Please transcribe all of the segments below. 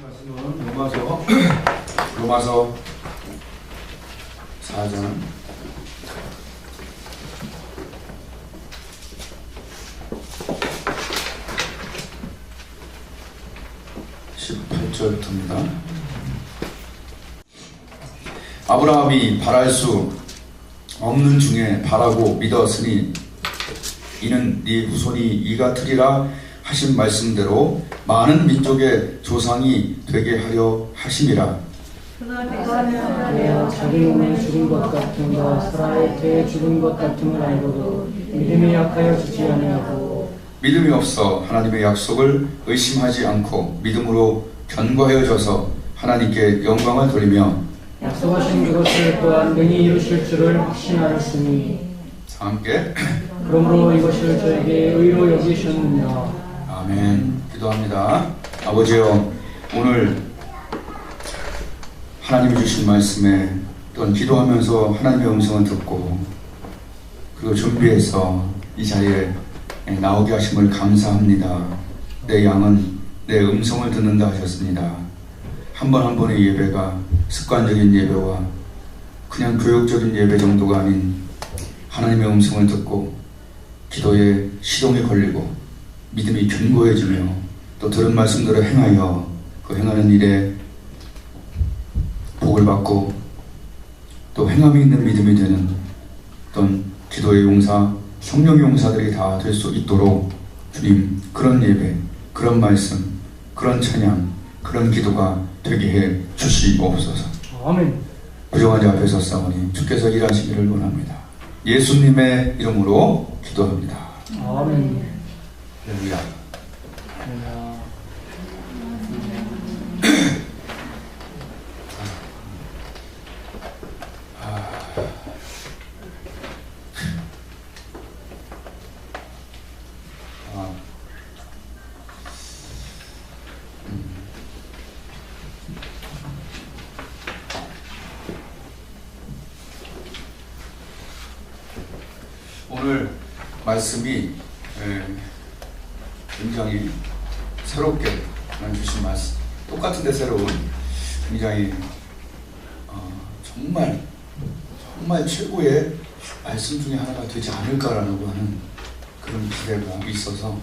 말씀은 로마서 4장 18절부터입니다. 아브라함이 바랄 수 없는 중에 바라고 믿었으니 이는 네 후손이 이가 되리라 하신 말씀대로 많은 민족의 조상이 되게 하려 하심이라. 그가 되어 자기 몸에 죽은 것 같음과 사라의 태에 죽은 것 같음을 알고도 믿음이 약하여 죽지 아니하고 믿음이 없어 하나님의 약속을 의심하지 않고 믿음으로 견고하여져서 하나님께 영광을 돌리며 약속하신 그것을 또한 능히 이루실 줄을 확신하였으니 함께 그러므로 이것을 저에게 의로 여기셨느냐. 아멘. 기도합니다. 아버지여, 오늘 하나님이 주신 말씀에 또한 기도하면서 하나님의 음성을 듣고 그리고 준비해서 이 자리에 나오게 하심을 감사합니다. 내 양은 내 음성을 듣는다 하셨습니다. 한 번 한 번의 예배가 습관적인 예배와 그냥 교육적인 예배 정도가 아닌 하나님의 음성을 듣고 기도에 시동이 걸리고 믿음이 견고해지며 또 들은 말씀대로 행하여 그 행하는 일에 복을 받고 또 행함이 있는 믿음이 되는 어떤 기도의 용사, 성령의 용사들이 다 될 수 있도록 주님 그런 예배, 그런 말씀, 그런 찬양, 그런 기도가 되게 해 주시옵소서. 아멘. 부정한 자 앞에 섰사오니 주께서 일하시기를 원합니다. 예수님의 이름으로 기도합니다. 아멘. 할렐루야. 오늘 말씀이 굉장히 새롭게 주신 말씀, 똑같은데 새로운 굉장히 정말 최고의 말씀 중에 하나가 되지 않을까라고 하는 그런 기대가 있어서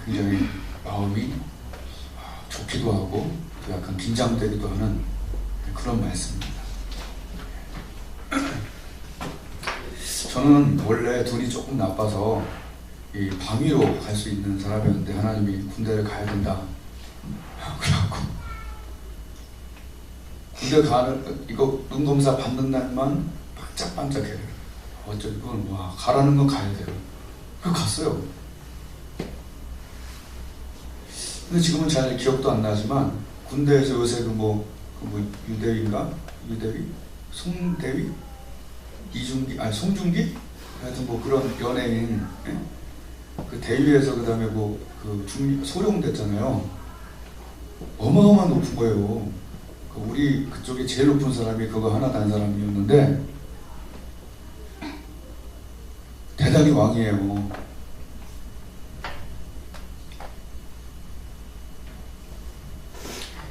굉장히 마음이 좋기도 하고 또 약간 긴장되기도 하는 그런 말씀입니다. 저는 원래 돈이 조금 나빠서 이 방위로 갈 수 있는 사람이었는데 하나님이 군대를 가야 된다 그래갖고 군대 가는 이거 눈검사 받는 날만 반짝반짝해요. 어쩌건 와 가라는 건 가야 돼요. 그래서 갔어요. 근데 지금은 잘 기억도 안 나지만 군대에서 요새 유대위인가? 유대위? 송대위? 이중기? 아니 송중기? 하여튼 그런 연예인 그 대위에서 그 다음에 소령 됐잖아요. 어마어마한 높은 거예요. 우리 그쪽에 제일 높은 사람이 그거 하나 단 사람이었는데 대단히 왕이에요.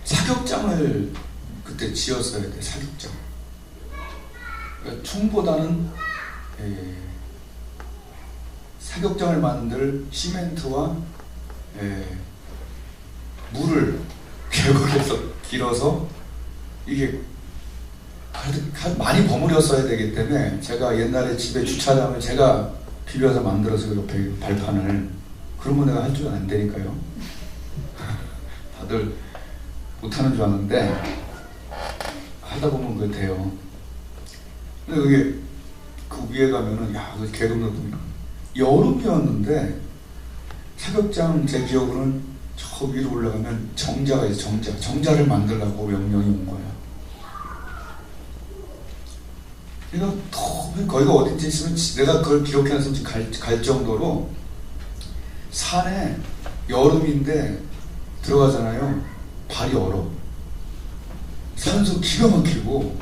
사격장을 그때 지었어야 돼. 사격장. 그러니까 총보다는 사격장을 만들 시멘트와 물을 계곡에서 길어서 이게 많이 버무렸어야 되기 때문에 제가 옛날에 집에 주차장을 제가 비벼서 만들어서 옆에 발판을 그러면 내가 할 줄 안 되니까요. 다들 못하는 줄 아는데 하다 보면 그게 돼요. 근데 그게 그 위에 가면은 그 개동도 여름이었는데 사격장 제 기억으로는 저 위로 올라가면 정자가 있어. 정자를 만들라고 명령이 온 거야. 이거 거기가 어딘지 있으면 내가 그걸 기록해놨으면 갈 정도로 산에 여름인데 들어가잖아요. 발이 얼어. 산소 기가 막히고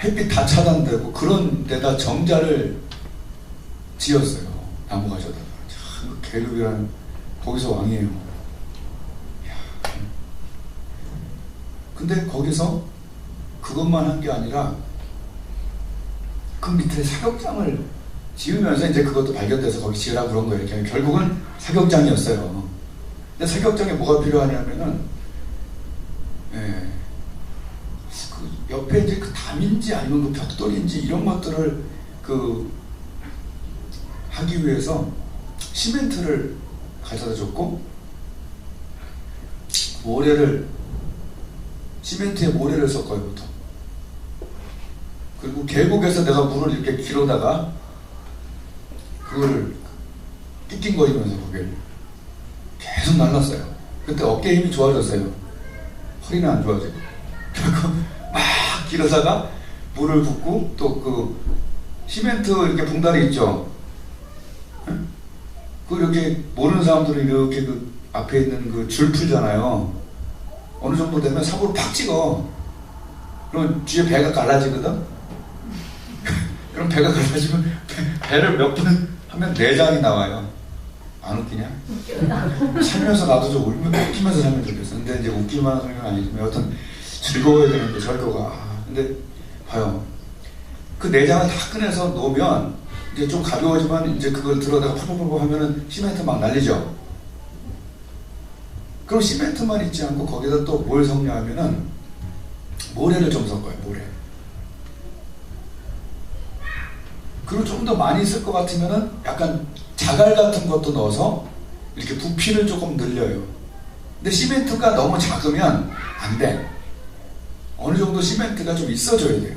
햇빛 다 차단되고 그런 데다 정자를 지었어요. 나무 가져다가. 참 계급이라는 거기서 왕이에요. 이야. 근데 거기서 그것만 한 게 아니라 그 밑에 사격장을 지으면서 이제 그것도 발견돼서 거기 지으라고 그런 거예요. 그러니까 결국은 사격장이었어요. 근데 사격장에 뭐가 필요하냐면은, 예, 그 옆에 이제 그 담인지 아니면 그 벽돌인지 이런 것들을 하기 위해서 시멘트를 가져다 줬고, 시멘트에 모래를 섞어요, 보통. 그리고 계곡에서 내가 물을 이렇게 길어다가 그걸 낑낑거리면서 거기를 계속 날랐어요. 그때 어깨 힘이 좋아졌어요. 허리는 안 좋아지고. 그리고 막 길어다가 물을 붓고, 또 그 시멘트 이렇게 봉다리 있죠? 그 이렇게 모르는 사람들은 이렇게 그 앞에 있는 그 줄 풀잖아요. 어느 정도 되면 삽으로 팍 찍어. 그러면 뒤에 배가 갈라지거든? 그럼 배가 갈라지면 배를 몇 번 하면 내장이 나와요. 안 웃기냐? 살면서 나도 좀 웃기면서 살면 좋겠어. 근데 이제 웃기만 하는 건 아니지만 여튼 즐거워야 되는데 설교가. 근데 봐요. 그 내장을 다 꺼내서 놓으면 이제 좀 가벼워지만 이제 그걸 들어다가 펄펄펄 하면은 시멘트 막 날리죠. 그럼 시멘트만 있지 않고 거기다 또 뭘 섞냐면은 모래를 좀 섞어요. 모래. 그리고 좀 더 많이 쓸 것 같으면은 약간 자갈 같은 것도 넣어서 이렇게 부피를 조금 늘려요. 근데 시멘트가 너무 작으면 안 돼. 어느 정도 시멘트가 좀 있어줘야 돼요.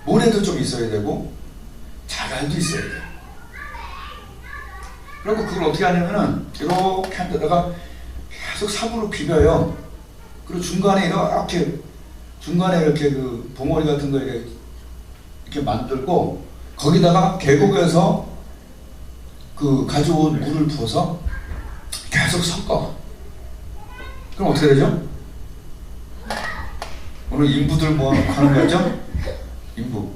모래도 좀 있어야 되고 자갈도 있어야 돼요. 그리고 그걸 어떻게 하냐면은 이렇게 한 데다가 계속 삽으로 비벼요. 그리고 중간에 이렇게 그 봉오리 같은 거 이렇게 만들고 거기다가 계곡에서 그 가져온 물을 부어서 계속 섞어. 그럼 어떻게 되죠? 오늘 인부들 뭐 하는 거죠? 인부.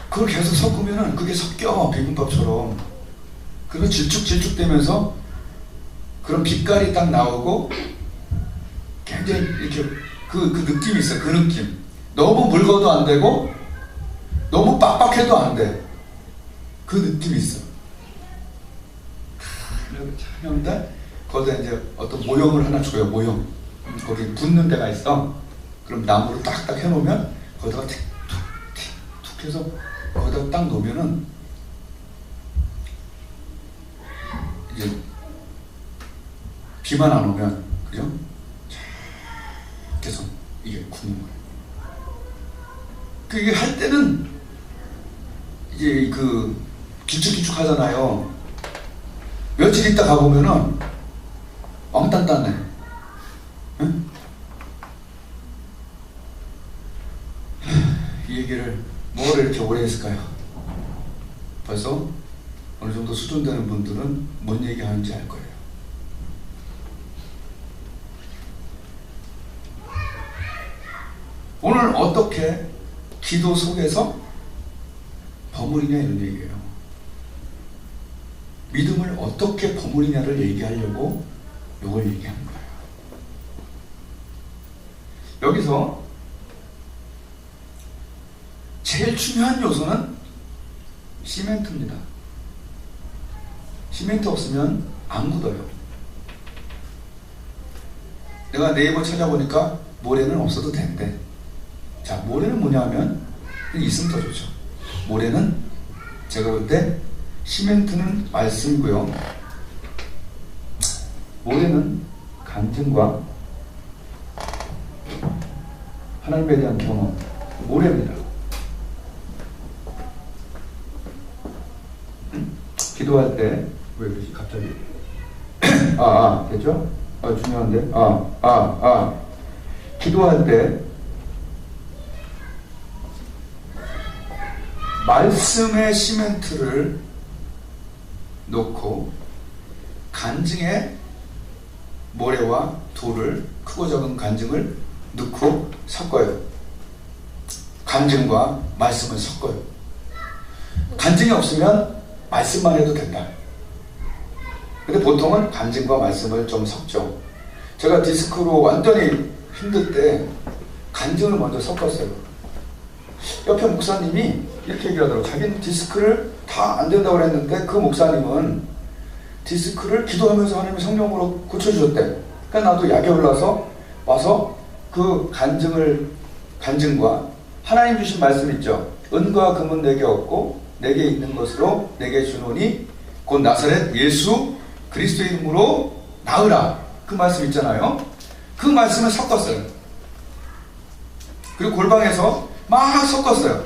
그걸 계속 섞으면은 그게 섞여, 비빔밥처럼. 그리고 질쭉질쭉되면서 그런 빛깔이 딱 나오고 굉장히 이렇게 그 느낌이 있어요. 그 느낌. 너무 묽어도 안 되고 너무 빡빡해도 안 돼. 그 느낌이 있어. 그런데 거기다 이제 어떤 모형을 하나 줘요. 모형. 거기 붙는 데가 있어. 그럼 나무로 딱딱 해놓으면 거기다가 툭툭 해서 거기다 딱 놓으면은 이제 비만 안 오면, 그죠? 계속 이게 굳는 거예요. 이게 할 때는 이제 그 길쭉길쭉 하잖아요. 며칠 있다 가보면은 왕딴딴해. 응? 이 얘기를 뭐를 이렇게 오래 했을까요? 벌써 어느 정도 수준되는 분들은 뭔 얘기하는지 알 거예요. 오늘 어떻게 기도 속에서 버무리냐 이런 얘기예요. 믿음을 어떻게 버무리냐를 얘기하려고 이걸 얘기하는 거예요. 여기서 제일 중요한 요소는 시멘트입니다. 시멘트 없으면 안 굳어요. 내가 네이버 찾아보니까 모래는 없어도 된대. 자, 모래는 뭐냐 하면 있으면 더 좋죠. 모래는 제가 볼 때 시멘트는 말씀이고요. 모래는 간증과 하나님에 대한 경험, 모래입니다. 기도할 때 왜 그러지 갑자기? 됐죠? 중요한데. 기도할 때 말씀의 시멘트를 놓고 간증의 모래와 돌을, 크고 작은 간증을 넣고 섞어요. 간증과 말씀을 섞어요. 간증이 없으면 말씀만 해도 된다. 근데 보통은 간증과 말씀을 좀 섞죠. 제가 디스크로 완전히 힘들 때 간증을 먼저 섞었어요. 옆에 목사님이 이렇게 얘기하더라고요. 자기는 디스크를 다 안 된다고 그랬는데 그 목사님은 디스크를 기도하면서 하나님이 성령으로 고쳐주셨대. 그러니까 나도 약에 올라서 와서 그 간증과 하나님 주신 말씀 있죠. 은과 금은 내게 없고 내게 있는 것으로 내게 주노니 곧 나사렛 예수 그리스도의 이름으로 나으라. 그 말씀 있잖아요. 그 말씀을 섞었어요. 그리고 골방에서 막 섞었어요.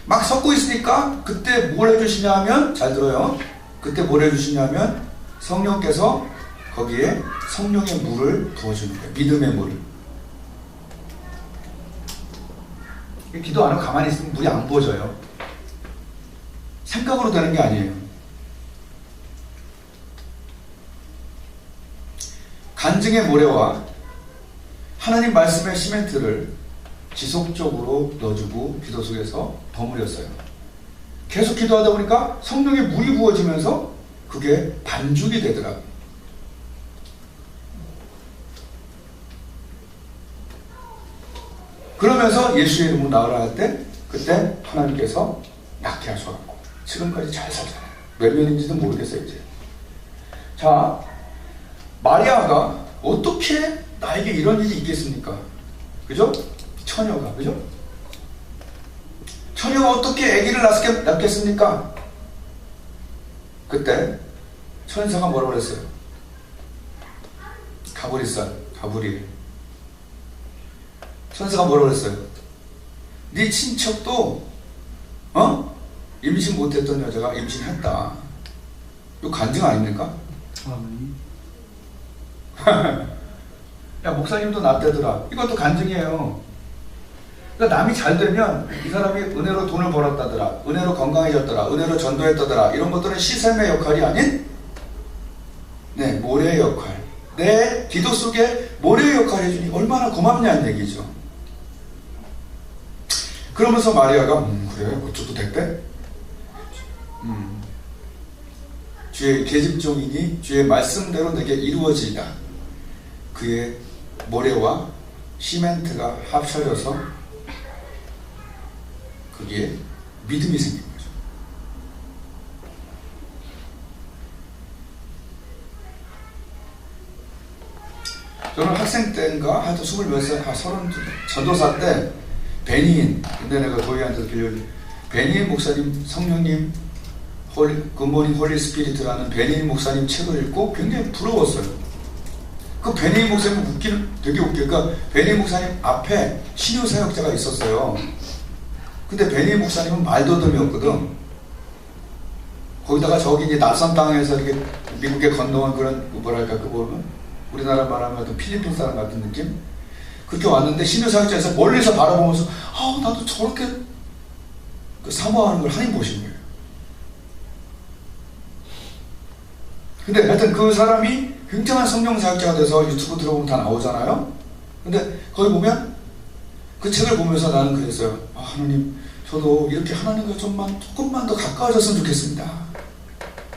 막 섞고 있으니까 그때 뭘 해주시냐 하면, 잘 들어요. 그때 뭘 해주시냐 하면 성령께서 거기에 성령의 물을 부어주는 거예요. 믿음의 물을. 기도 안 하고 가만히 있으면 물이 안 부어져요. 생각으로 되는 게 아니에요. 간증의 모래와 하나님 말씀의 시멘트를 지속적으로 넣어주고 기도 속에서 버무렸어요. 계속 기도하다 보니까 성령의 물이 부어지면서 그게 반죽이 되더라고요. 그러면서 예수의 이름으로 나으라 할 때 그때 하나님께서 낫게 하셔갖고 지금까지 잘 살잖아요. 몇 년인지도 모르겠어요 이제. 자, 마리아가 어떻게 나에게 이런 일이 있겠습니까? 그죠? 처녀가, 그죠? 처녀가 어떻게 아기를 낳겠습니까? 그때 천사가 뭐라고 그랬어요? 가브리엘. 천사가 뭐라고 그랬어요? 네 친척도 임신 못했던 여자가 임신했다. 이거 간증 아닙니까? 야, 목사님도 낳대더라. 이것도 간증이에요. 그러니까 남이 잘 되면 이 사람이 은혜로 돈을 벌었다더라, 은혜로 건강해졌더라, 은혜로 전도했다더라, 이런 것들은 시샘의 역할이 아닌 모래의 역할. 내 기도 속에 모래의 역할을 해주니 얼마나 고맙냐는 얘기죠. 그러면서 마리아가 그래? 그쪽도 됐대? 주의 계집종이니 주의 말씀대로 내게 이루어지리다. 그의 모래와 시멘트가 합쳐져서 거기에 믿음이 생긴 거죠. 저는 학생 때인가 하여튼 20몇 살, 30 전도사 때 베니인, 근데 내가 도희한테도 빌려준 베니인 목사님, 성령님 굿모닝 홀리 스피리트라는 베니인 목사님 책을 읽고 굉장히 부러웠어요. 그 베니인 목사님 되게 웃겨. 그러니까 베니인 목사님 앞에 신유 사역자가 있었어요. 근데 베니인 목사님은 말도듬이었거든. 거기다가 저기 이제 낯선 땅에서 이렇게 미국에 건너온 그런 뭐랄까 우리나라 말하면 필리핀 사람 같은 느낌? 그렇게 왔는데 신유 사역자에서 멀리서 바라보면서 나도 저렇게 사모하는 걸 하나님 보신 거예요. 근데 하여튼 그 사람이 굉장한 성령 사역자가 돼서 유튜브 들어보면 다 나오잖아요. 근데 거기 보면 그 책을 보면서 나는 그랬어요. 하나님, 저도 이렇게 하나님과 조금만 더 가까워졌으면 좋겠습니다.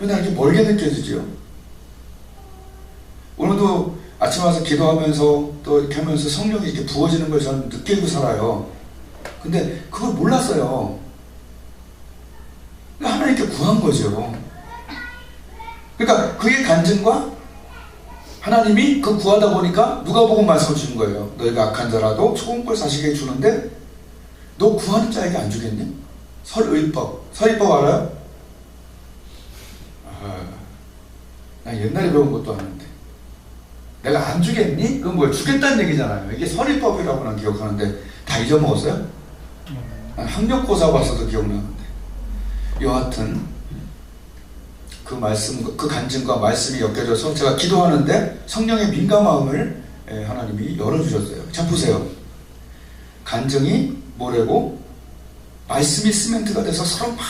왜 나 이렇게 멀게 느껴지죠? 오늘도 아침 와서 기도하면서 또 이렇게 하면서 성령이 이렇게 부어지는 걸 저는 느끼고 살아요. 근데 그걸 몰랐어요. 하나님께 구한 거죠. 그러니까 그의 간증과 하나님이 그 구하다 보니까 누가복음 말씀을 주는 거예요. 너희가 악한 자라도 소금꿀 사시게 주는데 너 구하는 자에게 안 주겠니? 설의법 알아요? 나 옛날에 배운 것도 아는데 내가 안 주겠니? 그건 뭐야? 주겠다는 얘기잖아요. 이게 설의법이라고 난 기억하는데 다 잊어먹었어요? 난 학력고사 봤어도 기억나는데 여하튼 그 말씀, 그 간증과 말씀이 엮여져서 제가 기도하는데 성령의 민감함을 하나님이 열어주셨어요. 자, 보세요. 간증이 모래고 말씀이 시멘트가 돼서 서로 막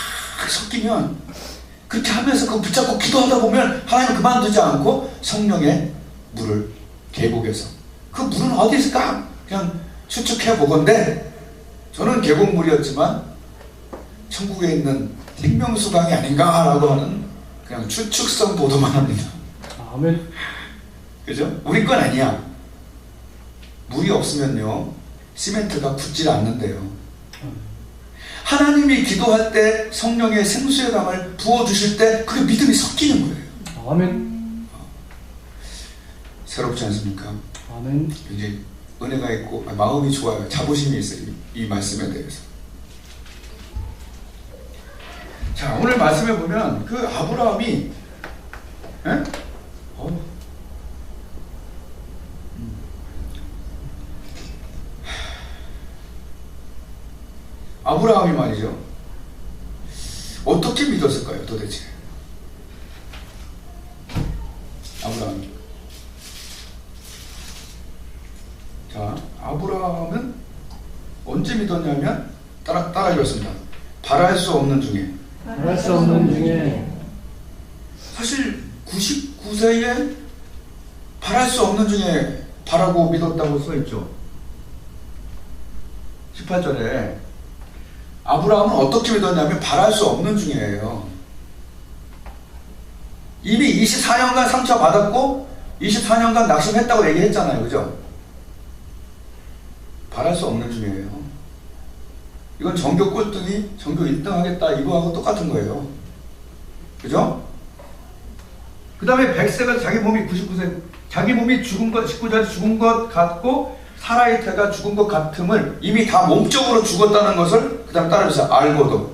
섞이면 그렇게 하면서 그거 붙잡고 기도하다 보면 하나님은 그만두지 않고 성령의 물을 계곡에서, 그 물은 어디 있을까? 그냥 추측해 보건대 저는 계곡물이었지만 천국에 있는 생명수강이 아닌가라고 하는 그냥 추측성 보도만 합니다. 아멘. 그죠? 우리 건 아니야. 물이 없으면요 시멘트가 굳질 않는데요. 하나님이 기도할 때 성령의 생수의 강을 부어주실 때 그게 믿음이 섞이는 거예요. 아멘. 새롭지 않습니까? 아멘. 이제 은혜가 있고 마음이 좋아요. 자부심이 있어요. 이 말씀에 대해서. 자, 오늘 말씀에 보면 그 아브라함이 아브라함이 말이죠. 어떻게 믿었을까요, 도대체? 아브라함이. 자, 아브라함은 언제 믿었냐면 따라 읽었습니다. 바랄 수 없는 중에. 바랄 수 없는 중에. 사실 99세에 바랄 수 없는 중에 바라고 믿었다고 써있죠. 18절에 아브라함은 어떻게 믿었냐면 바랄 수 없는 중이에요. 이미 24년간 상처받았고 24년간 낙심했다고 얘기했잖아요. 그죠? 바랄 수 없는 중이에요. 이건 전교 꼴등이 전교 1등 하겠다 이거하고 똑같은 거예요. 그죠? 그 다음에 100세가 자기 몸이 99세, 자기 몸이 죽은 것, 19절 죽은 것 같고 살아있다가 죽은 것 같음을 이미 다 몸적으로 죽었다는 것을 그 다음 따라해서 알고도.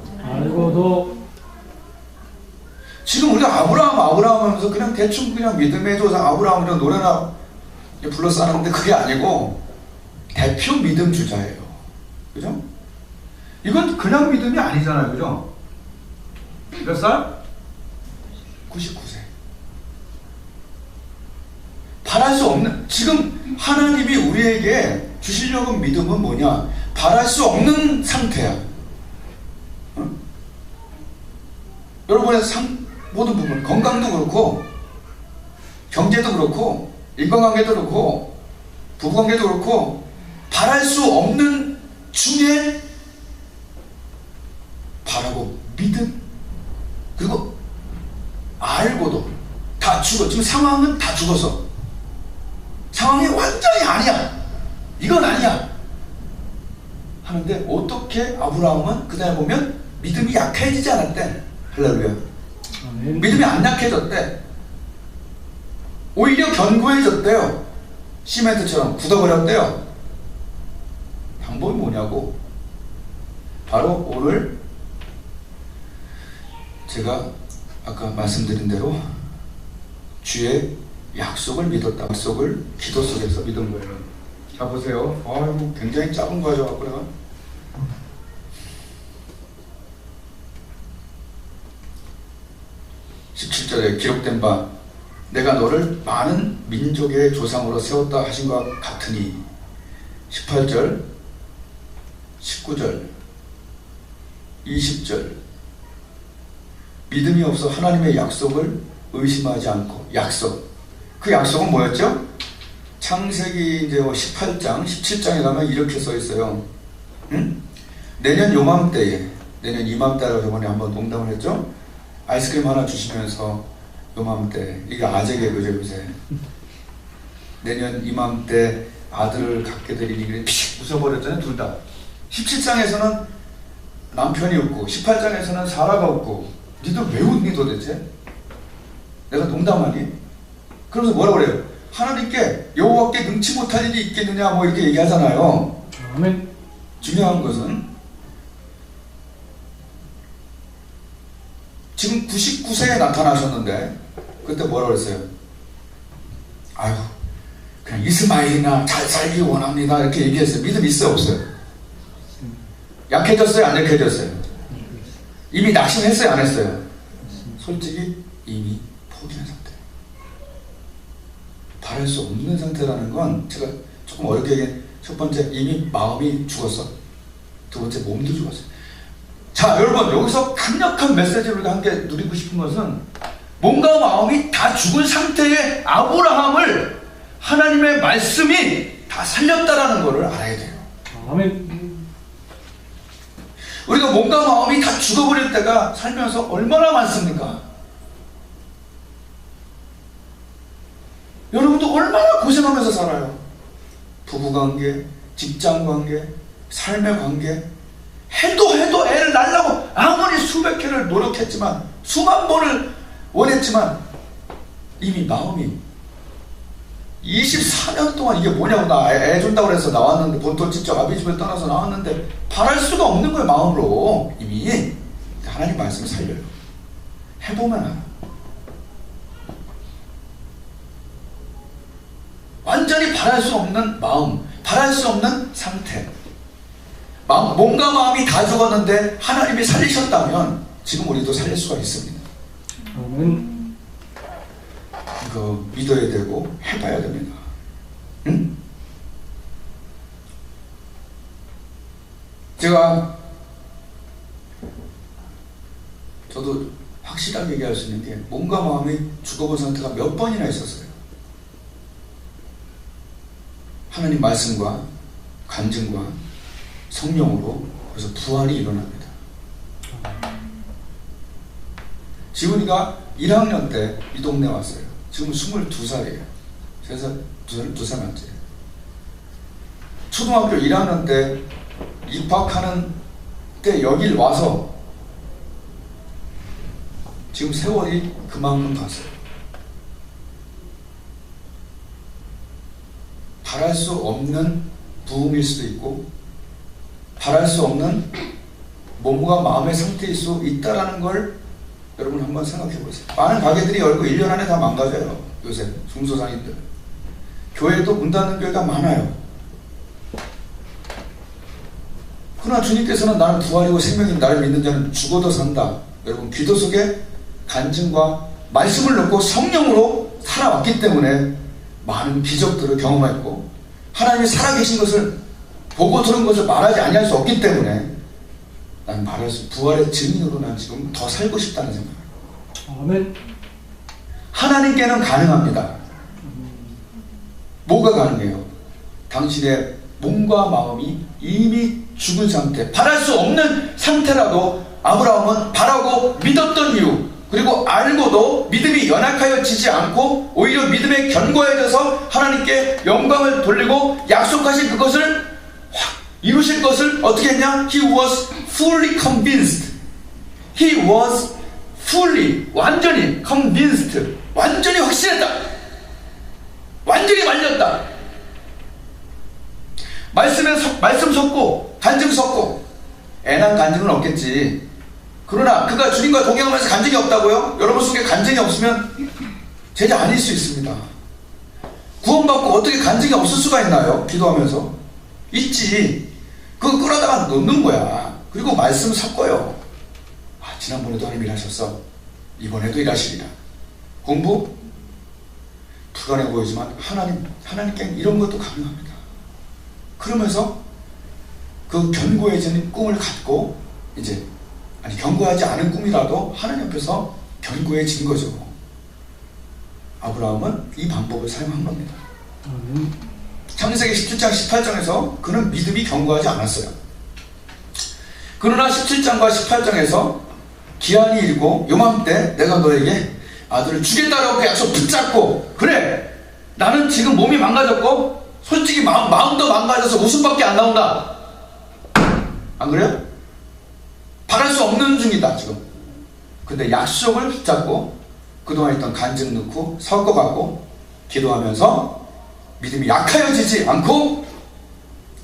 지금 우리가 아브라함 하면서 그냥 대충 그냥 믿음의 조상 아브라함이랑 노래나 불러싸는데 그게 아니고 대표 믿음 주자예요. 그죠? 이건 그냥 믿음이 아니잖아요. 그죠? 몇 살? 99세. 바랄 수 없는, 지금 하나님이 우리에게 주시려고 믿음은 뭐냐? 바랄 수 없는 상태야. 어? 여러분의 모든 부분, 건강도 그렇고, 경제도 그렇고, 인간관계도 그렇고, 부부관계도 그렇고, 바랄 수 없는 중에 바라고 믿음, 그리고 알고도 다 죽어. 지금 상황은 다 죽어서 상황이 완전히 아니야, 이건 아니야 하는데 어떻게 아브라함은 그 다음에 보면 믿음이 약해지지 않았대. 할렐루야. 아멘. 믿음이 안 약해졌대. 오히려 견고해졌대요. 시멘트처럼 굳어버렸대요. 방법이 뭐냐고, 바로 오늘 제가 아까 말씀드린 대로 주의 약속을 믿었다. 약속을 기도 속에서 믿은 거예요. 자, 보세요. 아이고, 굉장히 작은 거 가져왔고 내가 17절에 기록된 바 내가 너를 많은 민족의 조상으로 세웠다 하신 것 같으니 18절 19절 20절 믿음이 없어 하나님의 약속을 의심하지 않고. 약속, 그 약속은 뭐였죠? 창세기 이제 18장 17장에 가면 이렇게 써 있어요. 응? 내년 요맘때에, 내년 이맘때라고 저번에 한번 농담을 했죠. 아이스크림 하나 주시면서 요맘때, 이게 아재 개그죠 요새. 내년 이맘때 아들을 갖게 될 일이 픽 웃어버렸잖아요, 둘 다. 17장에서는 남편이 웃고 18장에서는 사라가 웃고. 니들 왜 웃니 도대체? 내가 농담하니? 그러면서 뭐라 그래요? 하나님께 여호와께 능치 못할 일이 있겠느냐 뭐 이렇게 얘기하잖아요. 아멘. 중요한 것은 지금 99세에 나타나셨는데 그때 뭐라 그랬어요? 아유, 그냥 이스마엘이나 잘 살기 원합니다 이렇게 얘기했어요. 믿음 있어요 없어요? 약해졌어요 안 약해졌어요? 이미 낙심했어요 안 했어요? 솔직히 이미 포기한 상태. 바랄 수 없는 상태라는 건 제가 조금 어렵게 얘기해. 첫 번째, 이미 마음이 죽었어. 두 번째, 몸도 죽었어요. 자, 여러분, 여기서 강력한 메시지를 우리가 함께 누리고 싶은 것은 몸과 마음이 다 죽은 상태의 아브라함을 하나님의 말씀이 다 살렸다라는 것을 알아야 돼요. 아멘. 우리가 몸과 마음이 다 죽어버릴 때가 살면서 얼마나 많습니까? 여러분도 얼마나 고생하면서 살아요. 부부관계, 직장관계, 삶의 관계. 해도 애를 낳으려고 아무리 수백 회를 노력했지만, 수만 번을 원했지만 이미 마음이 24년 동안 이게 뭐냐고, 나 애 준다고 그래서 나왔는데, 본토지적 아비집을 떠나서 나왔는데 바랄 수가 없는 거예요. 마음으로 이미. 하나님 말씀을 살려요. 해보면 알아. 완전히 바랄 수 없는 마음, 바랄 수 없는 상태. 몸과 마음이 다 죽었는데 하나님이 살리셨다면 지금 우리도 살릴 수가 있습니다. 아멘. 이거 믿어야 되고 해봐야 됩니다. 응? 저도 확실하게 얘기할 수 있는 게, 몸과 마음이 죽어본 상태가 몇 번이나 있었어요. 하나님 말씀과 간증과 성령으로, 그래서 부활이 일어납니다. 지훈이가 1학년 때 이 동네 왔어요. 지금 22살이에요. 2살 맞지? 초등학교 1학년 때 입학하는 때 여길 와서 지금 세월이 그만큼 갔어요. 바랄 수 없는 부흥일 수도 있고, 바랄 수 없는 몸과 마음의 상태일 수 있다라는 걸 여러분 한번 생각해 보세요. 많은 가게들이 열고 1년 안에 다 망가져요. 요새 중소상인들. 교회도 문 닫는 교회가 많아요. 그러나 주님께서는 나는 부활이고 생명인 나를 믿는 자는 죽어도 산다. 여러분, 기도 속에 간증과 말씀을 넣고 성령으로 살아왔기 때문에 많은 기적들을 경험했고, 하나님이 살아계신 것을 보고 들은 것을 말하지 아니할 수 없기 때문에 난 말할 수, 부활의 증인으로 난 지금 더 살고 싶다는 생각이에요. 아멘. 하나님께는 가능합니다. 뭐가 가능해요? 당신의 몸과 마음이 이미 죽은 상태, 바랄 수 없는 상태라도 아브라함은 바라고 믿었던 이유, 그리고 알고도 믿음이 연약하여 지지 않고 오히려 믿음에 견고해져서 하나님께 영광을 돌리고 약속하신 그것을 확 이루실 것을 어떻게 했냐? He was fully convinced. He was fully, 완전히 convinced, 완전히 확신했다. 완전히 말렸다. 말씀 섰고 간증 섰고, 애난 간증은 없겠지. 그러나 그가 주님과 동행하면서 간증이 없다고요? 여러분 속에 간증이 없으면 제자 아닐 수 있습니다. 구원받고 어떻게 간증이 없을 수가 있나요? 기도하면서. 있지. 그거 끌어다가 넣는 거야. 그리고 말씀 섞어요. 아, 지난번에도 하나님 일하셨어. 이번에도 일하시리라. 공부? 불가능해 보이지만 하나님께 이런 것도 가능합니다. 그러면서 그 견고해지는 꿈을 갖고, 이제 견고하지 않은 꿈이라도 하나님 앞에서 견고해진 거죠. 아브라함은 이 방법을 사용한 겁니다. 창세기 17장 18장에서 그는 믿음이 견고하지 않았어요. 그러나 17장과 18장에서 기한이 일고 요맘때 내가 너에게 아들을 주겠다라고 그 약속 붙잡고, 그래 나는 지금 몸이 망가졌고 솔직히 마음도 망가져서 웃음밖에 안 나온다. 안 그래요? 바랄 수 없는 중이다 지금. 근데 약속을 붙잡고 그동안 있던 간증 넣고 섞어갖고 기도하면서 믿음이 약하여지지 않고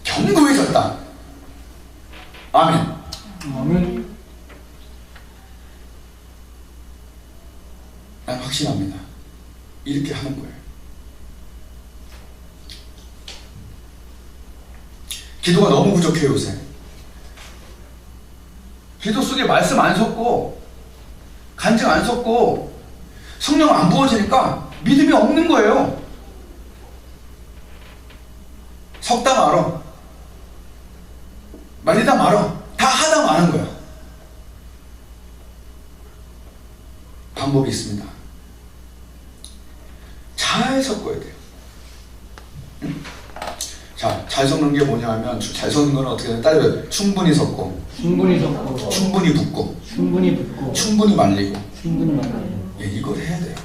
견고해졌다. 아멘. 아멘. 난 확신합니다. 이렇게 하는 거예요. 기도가 너무 부족해요 요새. 기도 속에 말씀 안 섞고 간증 안 섞고 성령 안 부어지니까 믿음이 없는 거예요. 섞다 말어, 말리다 말어, 다 하다 마는 거야. 방법이 있습니다. 잘 섞어야 돼요. 응? 자, 잘 섞는 게 뭐냐 하면, 잘 섞는 건 어떻게 따져요? 충분히 섞고, 충분히 섞고 충분히 붓고, 충분히 붓고 충분히 말리고. 충분히 말려요. 예, 이걸 해야 돼요.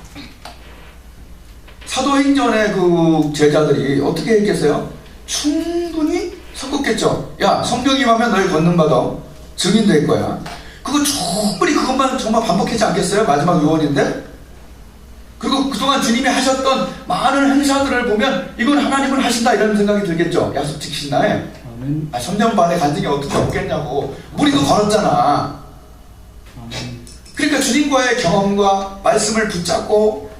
사도행전의 그 제자들이 어떻게 했겠어요? 충분히 섞었겠죠. 야, 성령 임하면 너희 권능받아. 증인 될 거야. 그거 충분히 그것만 정말 반복하지 않겠어요? 마지막 요원인데? 그리고 그동안 주님이 하셨던 많은 행사들을 보면 이건 하나님은 하신다 이런 생각이 들겠죠. 약속 지키신다. 아멘. 3년 반의 간증이 어떻게 없겠냐고. 우리도 걸었잖아. 아멘. 그러니까 주님과의 경험과 말씀을 붙잡고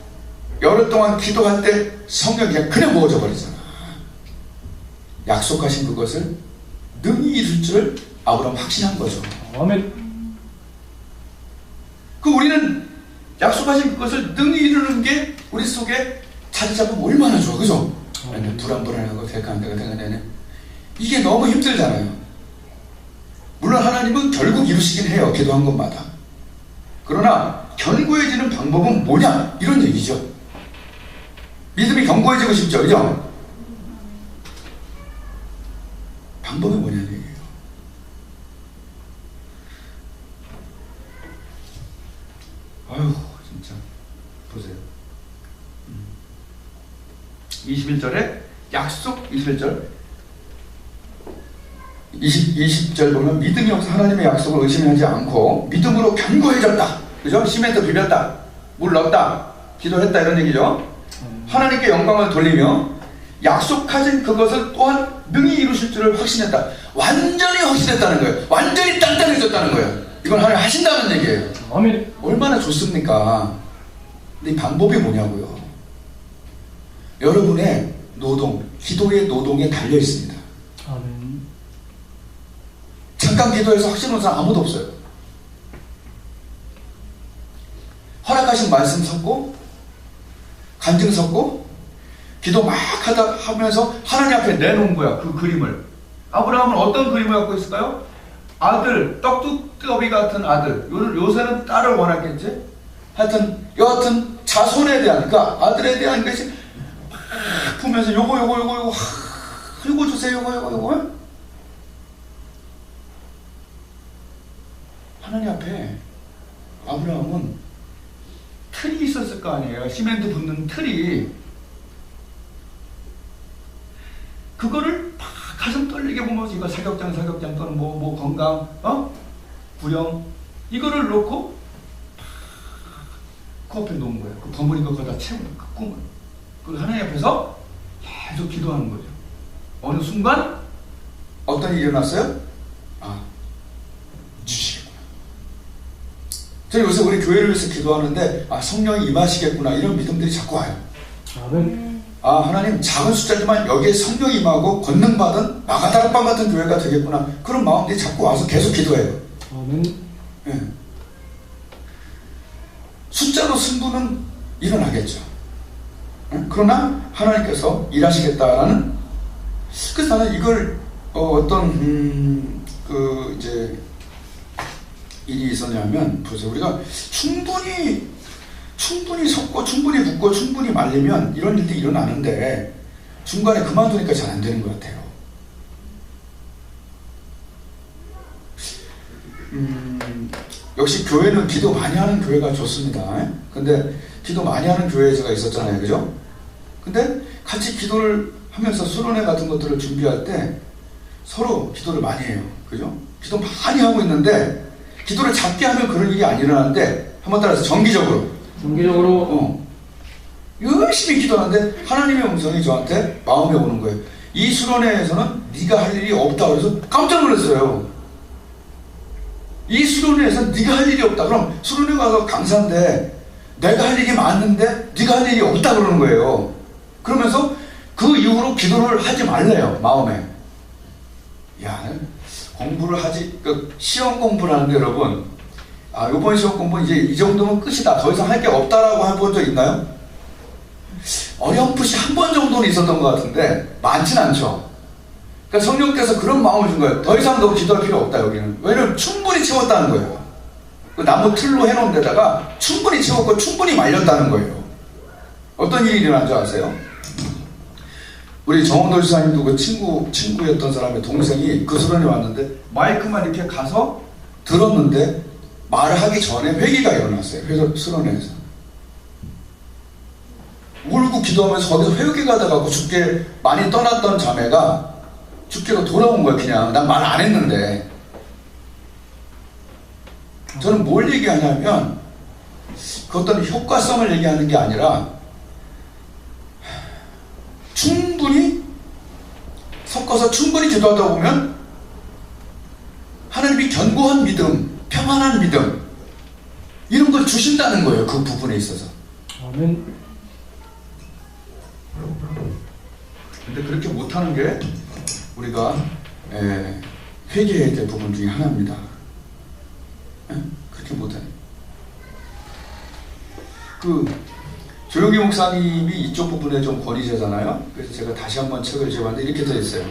열흘 동안 기도할 때 성령이 그냥 모아져 버리잖아. 약속하신 그것을 능히 이룰 줄 아브라함 확신한 거죠. 아멘. 그 우리는 약속하신 그것을 능히 이루는 게 우리 속에 자리 잡으면 얼마나 좋아, 그죠? 맨날 불안불안하고 될까 안 될까 되네. 이게 너무 힘들잖아요. 물론 하나님은 결국 이루시긴 해요, 기도한 것마다. 그러나 견고해지는 방법은 뭐냐? 이런 얘기죠. 믿음이 견고해지고 싶죠, 그죠? 방법이 뭐냐는 얘기예요. 아유, 진짜 보세요. 21절에 약속 21절 20절 보면 믿음이 없어 하나님의 약속을 의심하지 않고 믿음으로 견고해졌다. 그죠? 시멘트 비볐다. 물 넣었다. 기도했다 이런 얘기죠. 하나님께 영광을 돌리며 약속하신 그것을 또한 능히 이루실 줄을 확신했다. 완전히 확신했다는 거예요. 완전히 단단해졌다는 거예요. 이건 하나님 하신다는 얘기예요. 아멘. 얼마나 좋습니까? 근데 이 방법이 뭐냐고요. 여러분의 노동, 기도의 노동에 달려 있습니다. 아멘. 잠깐 기도해서 확신 온 사람 아무도 없어요. 허락하신 말씀 섞고 간증 섞고 기도 막 하면서 하나님 앞에 내놓은 거야. 그 그림을. 아브라함은 어떤 그림을 갖고 있을까요? 아들, 떡두꺼비 같은 아들. 요새는 딸을 원하겠지? 하여튼 여하튼 자손에 대한, 그러니까 아들에 대한 것이 막 보면서 요거 주세요. 요거 하나님 앞에 아브라함은 틀이 있었을 거 아니에요. 시멘트 붓는 틀이. 그거를 막 가슴 떨리게 보면서 이거 사격장 또는 뭐 건강, 부영 이거를 놓고 그 앞에 놓은 거예요. 그 버무린 거 거기다 채우는 그 꿈을. 그리고 하나님 앞에서 계속 기도하는 거죠. 어느 순간 어떤 일이 일어났어요? 주시겠구나. 저희 요새 우리 교회를 위해서 기도하는데 성령이 임하시겠구나 이런 믿음들이 자꾸 와요. 아멘. 하나님 작은 숫자지만 여기에 성령이 임하고 권능받은 마가다락방 같은 교회가 되겠구나. 그런 마음들이 자꾸 와서 계속 기도해요. 아멘. 예. 숫자로 승부는 일어나겠죠. 예? 그러나 하나님께서 일하시겠다라는. 그래서 나는 이걸 어떤 이제 일이 있었냐면 보세요. 우리가 충분히 섞고 충분히 붓고 충분히 말리면 이런 일들이 일어나는데 중간에 그만두니까 잘 안 되는 것 같아요. 역시 교회는 기도 많이 하는 교회가 좋습니다. 근데 기도 많이 하는 교회에 제가 있었잖아요. 그죠? 근데 같이 기도를 하면서 수련회 같은 것들을 준비할 때 서로 기도를 많이 해요. 그죠? 기도 많이 하고 있는데 기도를 작게 하면 그런 일이 안 일어나는데 한번 따라서 정기적으로 열심히 기도하는데 하나님의 음성이 저한테 마음에 오는 거예요. 이 수련회에서는 네가 할 일이 없다 그래서 깜짝 놀랐어요. 이 수련회에서 네가 할 일이 없다. 그럼 수련회 가서 강사인데 내가 할 일이 많은데 네가 할 일이 없다 그러는 거예요. 그러면서 그 이후로 기도를 하지 말래요. 마음에. 야, 공부를 하지, 시험 공부를 하는데 여러분, 이번 시험 공부는 이제 이 정도면 끝이다. 더 이상 할 게 없다라고 해본 적 있나요? 어렴풋이 한 번 정도는 있었던 것 같은데 많진 않죠. 그러니까 성령께서 그런 마음을 준 거예요. 더 이상 너 기도할 필요 없다 여기는. 왜냐면 충분히 채웠다는 거예요. 그 나무 틀로 해놓은 데다가 충분히 채웠고 충분히 말렸다는 거예요. 어떤 일이 일어난 줄 아세요? 우리 정원도 지사님도 그 친구였던 사람의 동생이 그 수련회 왔는데 마이크만 이렇게 가서 들었는데 말을 하기 전에 회개가 일어났어요. 그래서 수련회에서 울고 기도하면서 거기서 회개가 돼가지고 죽게 많이 떠났던 자매가 죽게로 돌아온 거예요. 그냥 난 말 안 했는데. 저는 뭘 얘기하냐면 그 어떤 효과성을 얘기하는 게 아니라 충분히 섞어서 충분히 기도하다 보면 하나님이 견고한 믿음, 평안한 믿음 이런 걸 주신다는 거예요. 그 부분에 있어서. 아멘. 근데 그렇게 못하는 게 우리가 회개해야 될 부분 중에 하나입니다. 그렇게 못하네. 조용기 목사님이 이쪽 부분에 좀 권위자잖아요. 그래서 제가 다시 한번 책을 제봤는데 이렇게 써 있어요.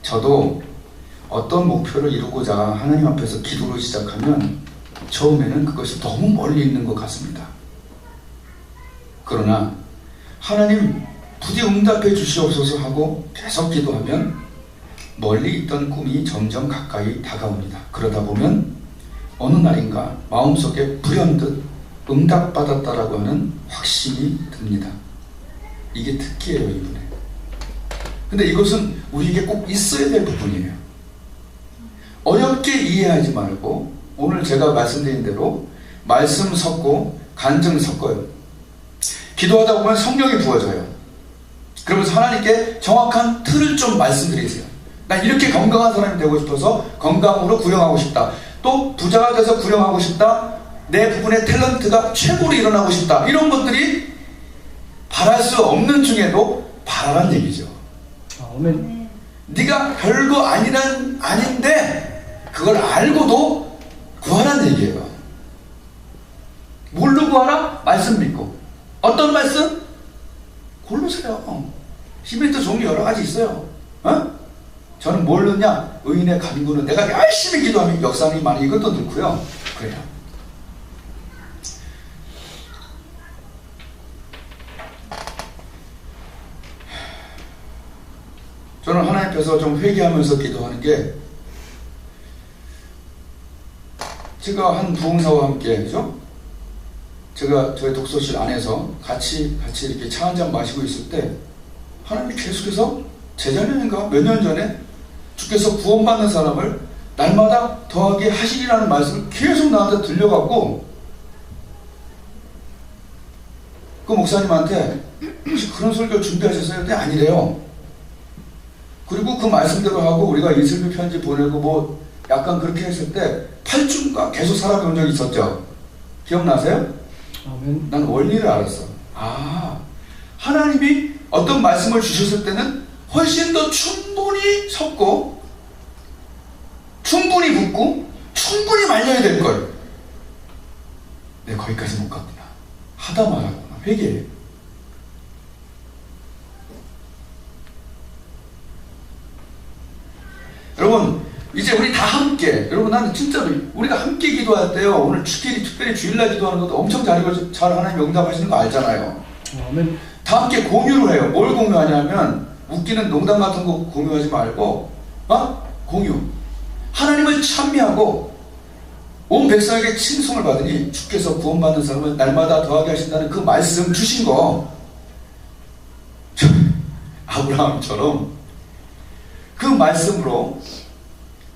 저도 어떤 목표를 이루고자 하나님 앞에서 기도를 시작하면 처음에는 그것이 너무 멀리 있는 것 같습니다. 그러나 하나님 부디 응답해 주시옵소서 하고 계속 기도하면 멀리 있던 꿈이 점점 가까이 다가옵니다. 그러다 보면 어느 날인가 마음속에 불현듯 응답받았다라고 하는 확신이 듭니다. 이게 특기예요, 이분의. 근데 이것은 우리에게 꼭 있어야 될 부분이에요. 어렵게 이해하지 말고 오늘 제가 말씀드린 대로 말씀 섞고 간증 섞어요. 기도하다 보면 성령이 부어져요. 그러면서 하나님께 정확한 틀을 좀 말씀드리세요. 나 이렇게 건강한 사람이 되고 싶어서 건강으로 구령하고 싶다. 또 부자가 돼서 구령하고 싶다. 내 부분의 탤런트가 최고로 일어나고 싶다. 이런 것들이 바랄 수 없는 중에도 바라란 얘기죠. 아멘. 네가 별거 아닌데 그걸 알고도 구하란 얘기예요. 뭘로 구하라? 말씀 믿고. 어떤 말씀? 고르세요. 히브리서 종류 여러 가지 있어요. 저는 뭘 넣냐? 의인의 간구는 내가 열심히 기도하면 역사는 많이 이것도 넣고요. 그래요. 저는 하나님 앞에서 좀 회개하면서 기도하는 게, 제가 한 부흥사와 함께, 그죠? 제가 저희 독서실 안에서 같이 이렇게 차 한잔 마시고 있을 때, 하나님이 계속해서 재작년인가 몇 년 전에 주께서 구원받는 사람을 날마다 더하게 하시리라는 말씀을 계속 나한테 들려갖고, 그 목사님한테 혹시 그런 설교 준비하셨어요? 근데 아니래요. 그리고 그 말씀대로 하고 우리가 이슬비 편지 보내고 뭐 약간 그렇게 했을 때 8주인가 계속 살아본 적이 있었죠. 기억나세요? 아멘. 난 원리를 알았어. 하나님이 어떤 말씀을 주셨을 때는 훨씬 더 충분히 섞고 충분히 붓고 충분히 말려야 될 걸. 내가 거기까지 못 갔구나. 하다 말았구나. 회개해. 여러분, 이제 우리 다 함께, 여러분, 나는 진짜로 우리가 함께 기도할 때요, 오늘 특별히 주일날 기도하는 것도 엄청 잘 하나님 응답하시는 거 알잖아요. 아멘. 다 함께 공유를 해요. 뭘 공유하냐면 웃기는 농담 같은 거 공유하지 말고 공유. 하나님을 찬미하고 온 백성에게 칭송을 받으니 주께서 구원받는 사람을 날마다 더하게 하신다는 그 말씀 주신 거, 아브라함처럼 그 말씀으로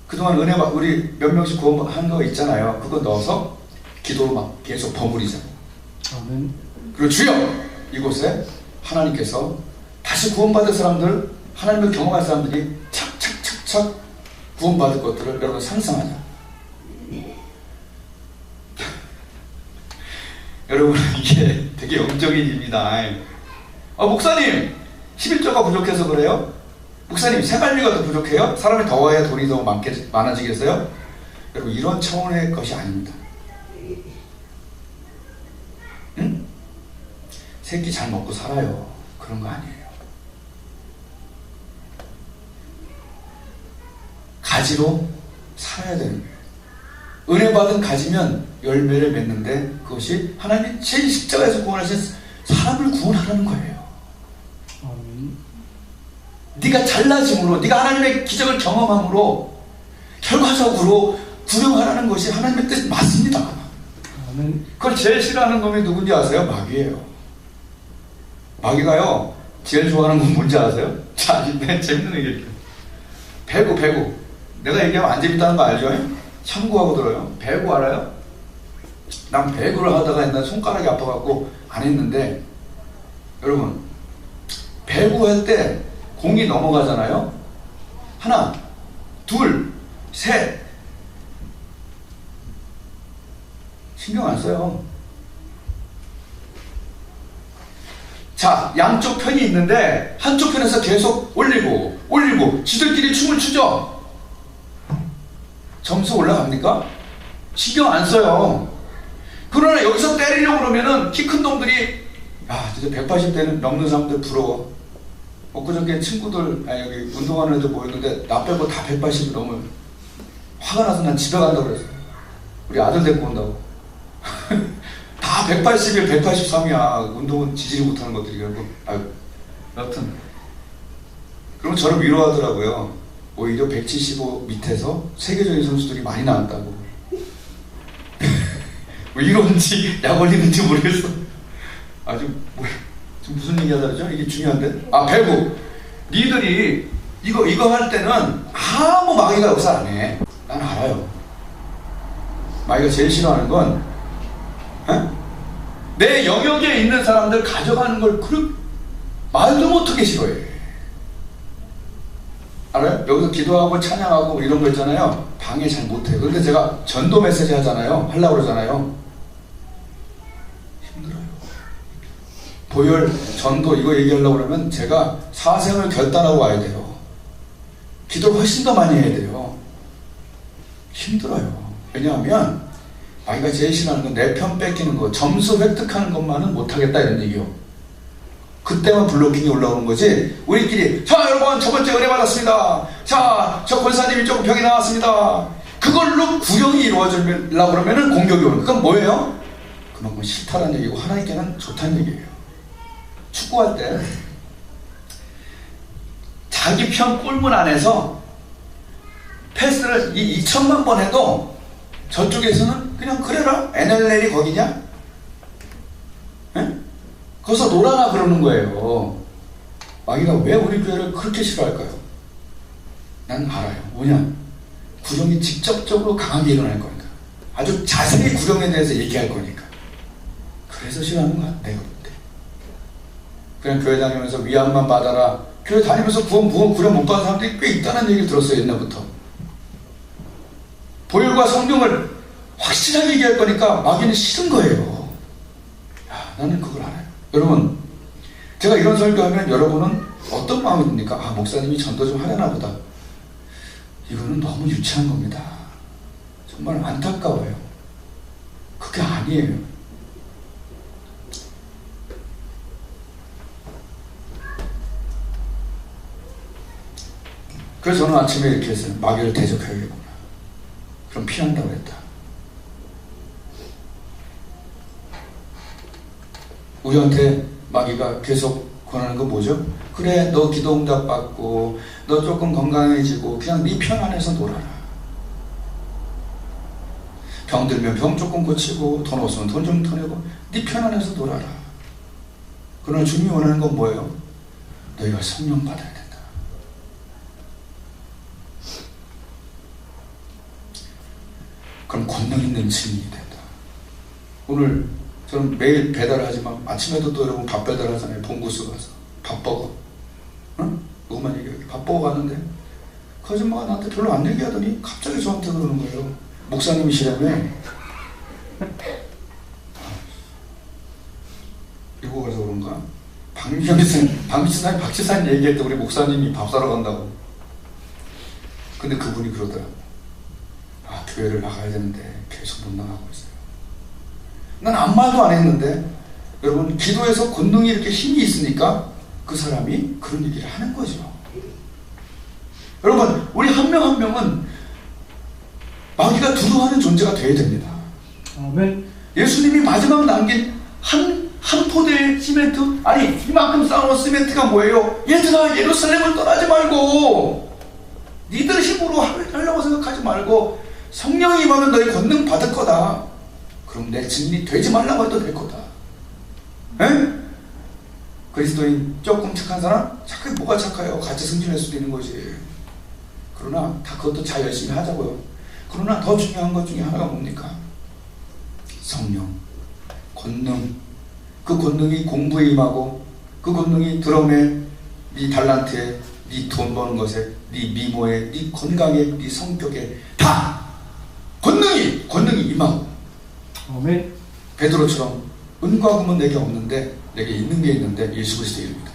그동안 은혜 우리 몇 명씩 구원한 거 있잖아요. 그거 넣어서 기도로 막 계속 버무리자. 아멘. 그리고 주여, 이곳에 하나님께서 다시 구원받은 사람들, 하나님을 경험할 사람들이 착착착착 구원받을 것들을 여러분 상상하자. 여러분, 이게 되게 영적인 일입니다. 목사님 11조가 부족해서 그래요? 목사님 생활비가 더 부족해요? 사람이 더워야 돈이 더 많아지겠어요? 여러분, 이런 차원의 것이 아닙니다. 응? 새끼 잘 먹고 살아요. 그런 거 아니에요. 가지로 살아야 되는 거예요. 은혜 받은 가지면 열매를 맺는데 그것이 하나님이 제일 십자가에서 구원하신 사람을 구원하라는 거예요. 아멘. 네가 잘나짐으로, 네가 하나님의 기적을 경험함으로 결과적으로 구령하라는 것이 하나님의 뜻 맞습니다. 아멘. 그걸 제일 싫어하는 놈이 누군지 아세요? 마귀예요. 마귀가요 제일 좋아하는 건 뭔지 아세요? 자, 내 재밌는 얘기할게요. 배구. 내가 얘기하면 안 재밌다는 거 알죠? 참고하고 들어요. 배구 알아요? 난 배구를 하다가 옛날에 손가락이 아파갖고 안 했는데, 여러분 배구 할 때 공이 넘어가잖아요. 하나, 둘, 셋. 신경 안 써요. 자, 양쪽 편이 있는데 한쪽 편에서 계속 올리고 지들끼리 춤을 추죠. 점수 올라갑니까? 신경 안 써요. 그러나 여기서 때리려고 그러면은 키 큰 놈들이, 야, 진짜 180대는 넘는 사람들 부러워. 엊그저께 친구들, 여기 운동하는 애들 모였는데 나 빼고 다 180이 넘어요. 화가 나서 난 집에 간다고 그랬어. 우리 아들 데리고 온다고. 다 180에 183이야. 운동은 지지를 못하는 것들이. 결국 여튼 그럼 저를 위로하더라고요. 오히려 175 밑에서 세계적인 선수들이 많이 나왔다고. 왜 이런지 약 올리는지 모르겠어. 아주 지금 무슨 얘기 하다 그러죠? 이게 중요한데. 배구. 니들이 이거 할 때는 아무 마귀가 역사 안 해. 난 알아요. 마귀가 제일 싫어하는 건 내 영역에 있는 사람들 가져가는 걸 말도 못하게 싫어해. 알아요? 여기서 기도하고 찬양하고 이런 거 있잖아요. 방해 잘 못해요. 그런데 제가 전도 메시지 하잖아요. 하려고 그러잖아요. 힘들어요. 보혈, 전도 이거 얘기하려고 그러면 제가 사생을 결단하고 와야 돼요. 기도를 훨씬 더 많이 해야 돼요. 힘들어요. 왜냐하면 마귀가 제일 싫어하는 건 내 편 뺏기는 거, 점수 획득하는 것만은 못하겠다 이런 얘기요. 그때만 블로킹이 올라오는 거지. 우리끼리 자 여러분 첫 번째 은혜 받았습니다. 자 저 권사님이 조금 병이 나왔습니다. 그걸로 구령이 이루어지려고 그러면은 공격이 오는. 그건 뭐예요? 그만큼 싫다는 얘기고 하나님께는 좋다는 얘기예요. 축구할 때 자기 편 골문 안에서 패스를 2천만 번 해도 저쪽에서는 그냥 그래라. NLL이 거기냐? 에? 거기서 놀아라 그러는 거예요. 마귀가 왜 우리 교회를 그렇게 싫어할까요? 난 알아요. 뭐냐? 구령이 직접적으로 강하게 일어날 거니까. 아주 자세히 구령에 대해서 얘기할 거니까. 그래서 싫어하는 거야. 내가 볼 때. 그냥 교회 다니면서 위안만 받아라. 교회 다니면서 구령 못 받은 사람들이 꽤 있다는 얘기를 들었어요. 옛날부터. 보혈과 성령을 확실하게 얘기할 거니까 마귀는 싫은 거예요. 나는 그걸 알아요. 여러분, 제가 이런 설교하면 여러분은 어떤 마음이 듭니까? 목사님이 전도 좀 하려나 보다. 이거는 너무 유치한 겁니다. 정말 안타까워요. 그게 아니에요. 그래서 저는 아침에 이렇게 했어요. 마귀를 대적해야겠구나. 그럼 피한다고 했다. 우리한테 마귀가 계속 권하는 건 뭐죠? 그래, 너 기도 응답 받고 너 조금 건강해지고 그냥 네 편 안에서 놀아라. 병 들면 병 조금 고치고 돈 없으면 돈 좀 더 내고 네 편 안에서 놀아라. 그러나 주님이 원하는 건 뭐예요? 너희가 성령 받아야 된다. 그럼 권능 있는 증인이 된다. 오늘 저는 매일 배달을 하지만 아침에도 또 여러분 밥 배달하잖아요. 봉구수 가서 밥 먹어. 응? 그것만 얘기하게. 밥 먹어 갔는데 그 아줌마가 나한테 별로 안 얘기하더니 갑자기 저한테 그러는 거예요. 목사님이시라며. 이거 가서 그런가? 박지사님 얘기할 때 우리 목사님이 밥 사러 간다고. 근데 그분이 그러더라고. 교회를 나가야 되는데 계속 못 나가고 있어요. 난 아무 말도 안 했는데 여러분, 기도에서 권능이 이렇게 힘이 있으니까 그 사람이 그런 얘기를 하는 거죠. 여러분, 우리 한 명 한 명은 마귀가 두려워하는 존재가 되어야 됩니다. 아멘. 예수님이 마지막 남긴 한 한 포대 시멘트? 아니 이만큼 쌓아놓은 시멘트가 뭐예요? 얘들아 예루살렘을 떠나지 말고 니들 힘으로 하려고 생각하지 말고 성령이 임하면 너희 권능 받을 거다. 그럼 내 증인이 되지 말라고 해도 될 거다. 에? 그리스도인 조금 착한 사람? 착하게 뭐가 착해요? 같이 승진할 수도 있는 거지. 그러나 다 그것도 잘 열심히 하자고요. 그러나 더 중요한 것 중에 하나가 뭡니까? 성령, 권능. 그 권능이 공부에 임하고 그 권능이 드럼에, 네 달란트에, 네 돈 버는 것에, 네 미모에, 네 건강에, 네 성격에 다 권능이 임하고. 아멘. 베드로처럼 은과 금은 내게 없는데 내게 있는 게 있는데 예수 그리스도의 이름이다.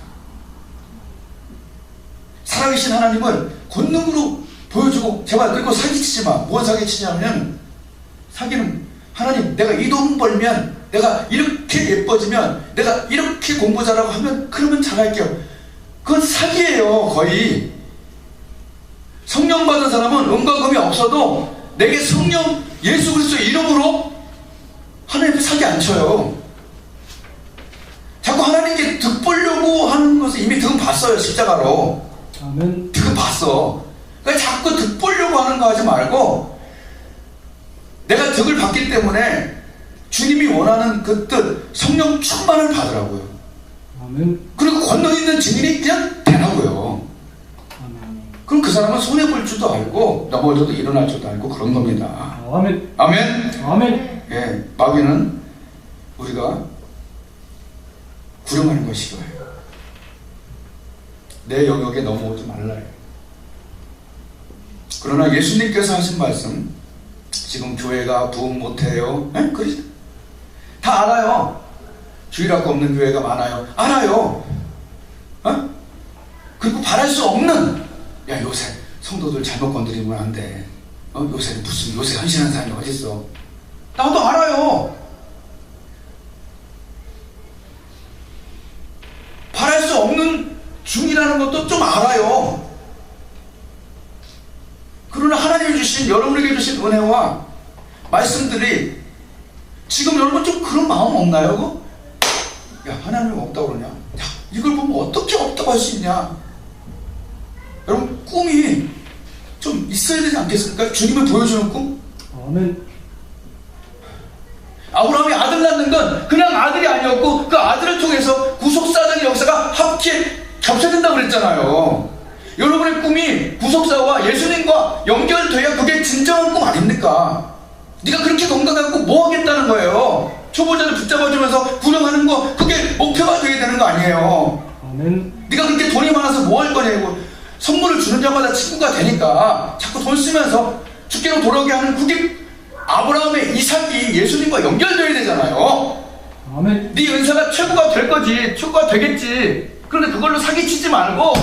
살아계신 하나님을 권능으로 보여주고 제발 그리고 사기치지 마. 뭘 사기치냐면 사기는 하나님 내가 이 돈 벌면 내가 이렇게 예뻐지면 내가 이렇게 공부 잘하고 하면 그러면 잘할게요. 그건 사기예요. 거의. 성령 받은 사람은 은과 금이 없어도 내게 성령 예수 그리스도의 이름으로 하나님 사기 안 쳐요. 자꾸 하나님께 득 보려고 하는 것을 이미 득은 봤어요. 십자가로. 아멘. 득은 봤어. 그러니까 자꾸 득 보려고 하는 거 하지 말고 내가 득을 받기 때문에 주님이 원하는 그 뜻 성령 충만을 받으라고요. 아멘. 그리고 권능 있는 증인이 그냥 되라고요. 아멘. 그럼 그 사람은 손해볼 줄도 알고 넘어져도 일어날 줄도 알고 그런 겁니다. 아멘. 아멘. 아멘. 예, 마귀는 우리가 구령하는 걸 싫어해요. 내 영역에 넘어오지 말라요. 그러나 예수님께서 하신 말씀, 지금 교회가 부흥 못해요. 그러지? 다 알아요. 주일학교 없는 교회가 많아요. 알아요. 그리고 바랄 수 없는, 야 요새 성도들 잘못 건드리면 안 돼. 요새 헌신한 사람이 어딨어. 나도 알아요. 바랄 수 없는 중이라는 것도 좀 알아요. 그러나 하나님이 주신, 여러분에게 주신 은혜와 말씀들이 지금 여러분 좀 그런 마음 없나요? 야 하나님이 없다고 그러냐? 야 이걸 보면 어떻게 없다고 할 수 있냐? 여러분 꿈이 좀 있어야 되지 않겠습니까? 주님을 보여주는 꿈? 아멘. 아브라함이 아들 낳는 건 그냥 아들이 아니었고 그 아들을 통해서 구속사적인 역사가 함께 겹쳐진다고 그랬잖아요. 여러분의 꿈이 구속사와 예수님과 연결돼야 그게 진정한 꿈 아닙니까? 네가 그렇게 건강하고 뭐 하겠다는 거예요? 초보자를 붙잡아주면서 구령하는 거 그게 목표가 돼야 되는 거 아니에요. 아멘. 네가 그렇게 돈이 많아서 뭐 할 거냐고. 선물을 주는 자마다 친구가 되니까 자꾸 돈 쓰면서 주께로 돌아오게 하는 그게 아브라함의 이삭이 예수님과 연결돼야 되잖아요. 아멘. 네 은사가 최고가 될 거지. 최고가 되겠지. 그런데 그걸로 사기치지 말고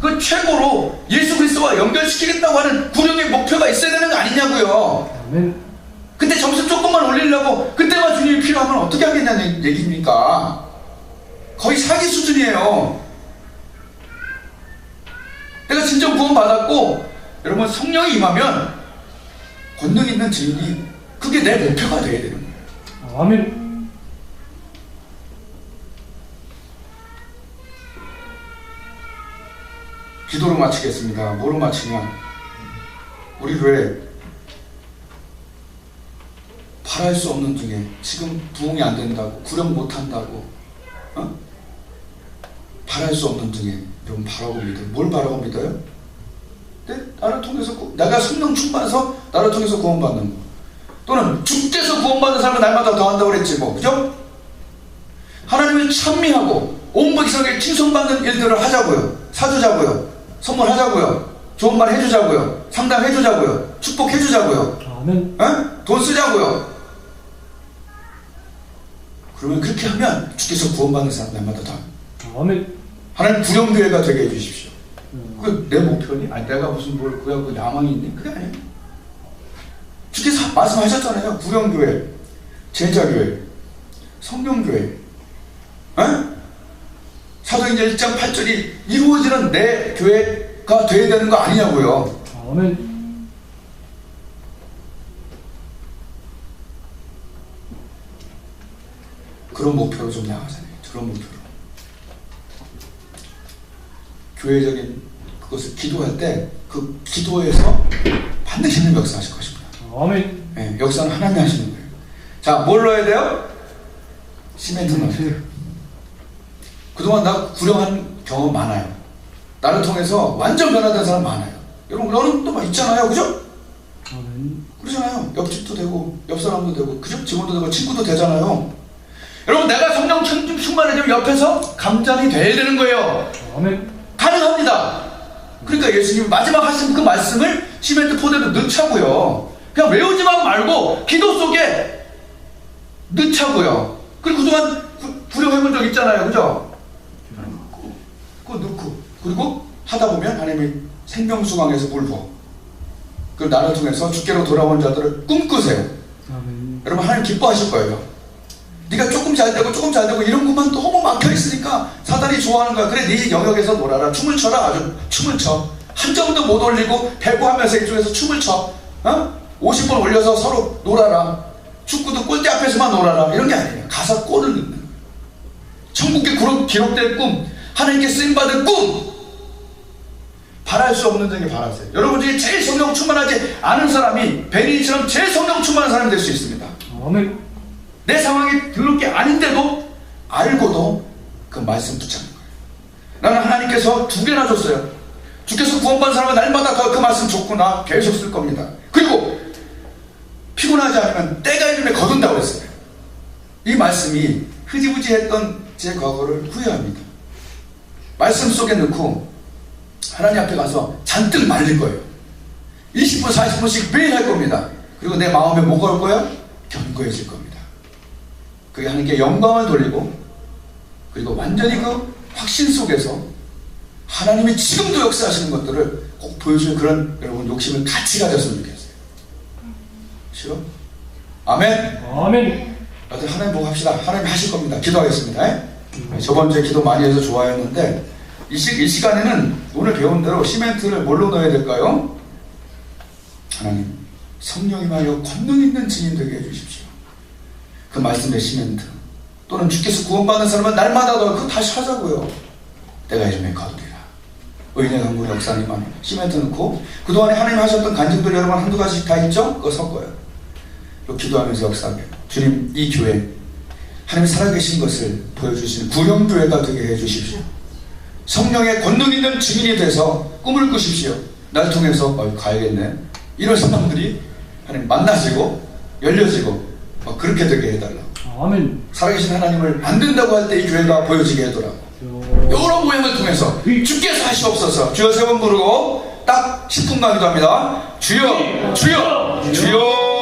그 최고로 예수 그리스도와 연결시키겠다고 하는 구령의 목표가 있어야 되는 거 아니냐고요. 아멘. 근데 점수 조금만 올리려고 그때만 주님이 필요하면 어떻게 하겠냐는 얘기입니까? 거의 사기 수준이에요. 내가 진정 구원 받았고 여러분 성령이 임하면 권능 있는 증인이 그게 내 목표가 돼야 되는 거예요. 아멘. 기도로 마치겠습니다. 뭐로 마치냐? 우리 교회 바랄 수 없는 중에 지금 부흥이 안 된다고 구령 못 한다고 바랄 수 없는 중에 여러분 바라고 믿어요. 뭘 바라고 믿어요? 나를 통해서 내가 성령 충만해서 나를 통해서 구원받는 거, 또는 주께서 구원받는 사람은 날마다 더한다고 그랬지 뭐, 그죠? 하나님을 찬미하고 온 백성에게 칭송받는 일들을 하자고요. 사주자고요. 선물하자고요. 좋은 말 해주자고요. 상담해주자고요. 축복해주자고요. 아멘. 돈 쓰자고요. 그러면 그렇게 하면 주께서 구원받는 사람 날마다 더. 아멘. 하나님 구령교회가 되게 해주십시오. 그 내 목표니? 아니 내가 무슨 뭘 구하고 야망이 있니? 그게 아니에요. 주께서 말씀하셨잖아요. 구령교회, 제자교회, 성령교회. 사도행전 1장 8절이 이루어지는 내 교회가 돼야 되는 거 아니냐고요. 아멘. 그런 목표로 좀 나가잖아요. 그런 목표로. 교회적인 그것을 기도할 때 그 기도에서 반드시 하나님 역사하실 것입니다. 아멘. 네, 역사는 하나님이 하시는 거예요. 자, 뭘 넣어야 돼요? 시멘트 넣어야 돼요. 그동안 나 구령한 경험 많아요. 나를 통해서 완전 변화된 사람 많아요. 여러분, 너는 또 막 있잖아요. 그죠? 아멘. 그러잖아요. 옆집도 되고, 옆 사람도 되고, 그 집 직원도 되고, 친구도 되잖아요. 여러분, 내가 성령 충만해지면 옆에서 감장이 돼야 되는 거예요. 아멘. 가능합니다. 그러니까 예수님이 마지막 하신 그 말씀을 시멘트 포대로 넣자고요. 그냥 외우지만 말고 기도 속에 넣자고요. 그리고 그동안 구령해본 적 있잖아요. 그죠? 그거 넣고, 그리고 하다 보면 하나님이 생명수강에서 물 부어. 그 나를 통해서 주께로 돌아온 자들을 꿈꾸세요. 아멘. 여러분, 하나님 기뻐하실 거예요. 네가 조금 잘 되고 조금 잘 되고 이런 것만 너무 막혀있으니까 사단이 좋아하는 거야. 그래, 네 영역에서 놀아라. 춤을 춰라. 아주 춤을 춰. 한 점도 못 올리고 배구하면서 이쪽에서 춤을 춰. 50번 올려서 서로 놀아라. 축구도 골대 앞에서만 놀아라. 이런 게 아니에요. 가사 꼴을 넣는 거예요. 천국에 기록된 꿈, 하나님께 쓰임받은 꿈, 바랄 수 없는 점에 바라세요. 여러분 중에 제일 성령 충만하지 않은 사람이 베리처럼 제일 성령 충만한 사람이 될 수 있습니다. 아멘. 내 상황이 더럽게 아닌데도 알고도 그 말씀 붙잡는 거예요. 나는 하나님께서 2개나 줬어요. 주께서 구원받은 사람은 날마다 그 말씀 줬구나. 계속 쓸 겁니다. 그리고 피곤하지 않으면 때가 이름에 거둔다고 했어요. 이 말씀이 흐지부지했던 제 과거를 후회합니다. 말씀 속에 넣고 하나님 앞에 가서 잔뜩 말릴 거예요. 20분 40분씩 매일 할 겁니다. 그리고 내 마음에 뭐가 올 거예요? 견고해질 겁니다. 그게 하나님께 영광을 돌리고, 그리고 완전히 그 확신 속에서 하나님이 지금도 역사하시는 것들을 꼭 보여주는 그런 여러분 욕심을 같이 가졌으면 좋겠어요. 싫어? 아멘. 아멘. 하여튼 하나님 보고 합시다. 하나님 하실 겁니다. 기도하겠습니다. 저번 주에 기도 많이 해서 좋아했는데 이 시간에는 오늘 배운 대로 시멘트를 뭘로 넣어야 될까요? 하나님, 성령님하여 권능 있는 증인 되게 해주십시오. 그 말씀의 시멘트, 또는 주께서 구원받는 사람은 날마다 더 그거 다시 하자고요. 내가 이름에 거두리라. 의인의 강구 역사님만 시멘트 넣고, 그동안에 하나님 하셨던 간증들 여러분 한두 가지씩 다 있죠? 그거 섞어요. 그리고 기도하면서 역사하게, 주님, 이 교회 하나님 살아계신 것을 보여주시는 구령교회가 되게 해주십시오. 성령의 권능 있는 증인이 돼서 꿈을 꾸십시오. 날 통해서 가야겠네, 이런 사람들이 하나님 만나지고 열려지고 그렇게 되게 해달라고. 아멘. 살아계신 하나님을 만든다고 할 때 이 교회가 보여지게 해더라고. 여러 모양을 통해서 주께서 하시옵소서. 주여 세 번 부르고 딱 10분간 기도합니다. 주여, 주여, 주여.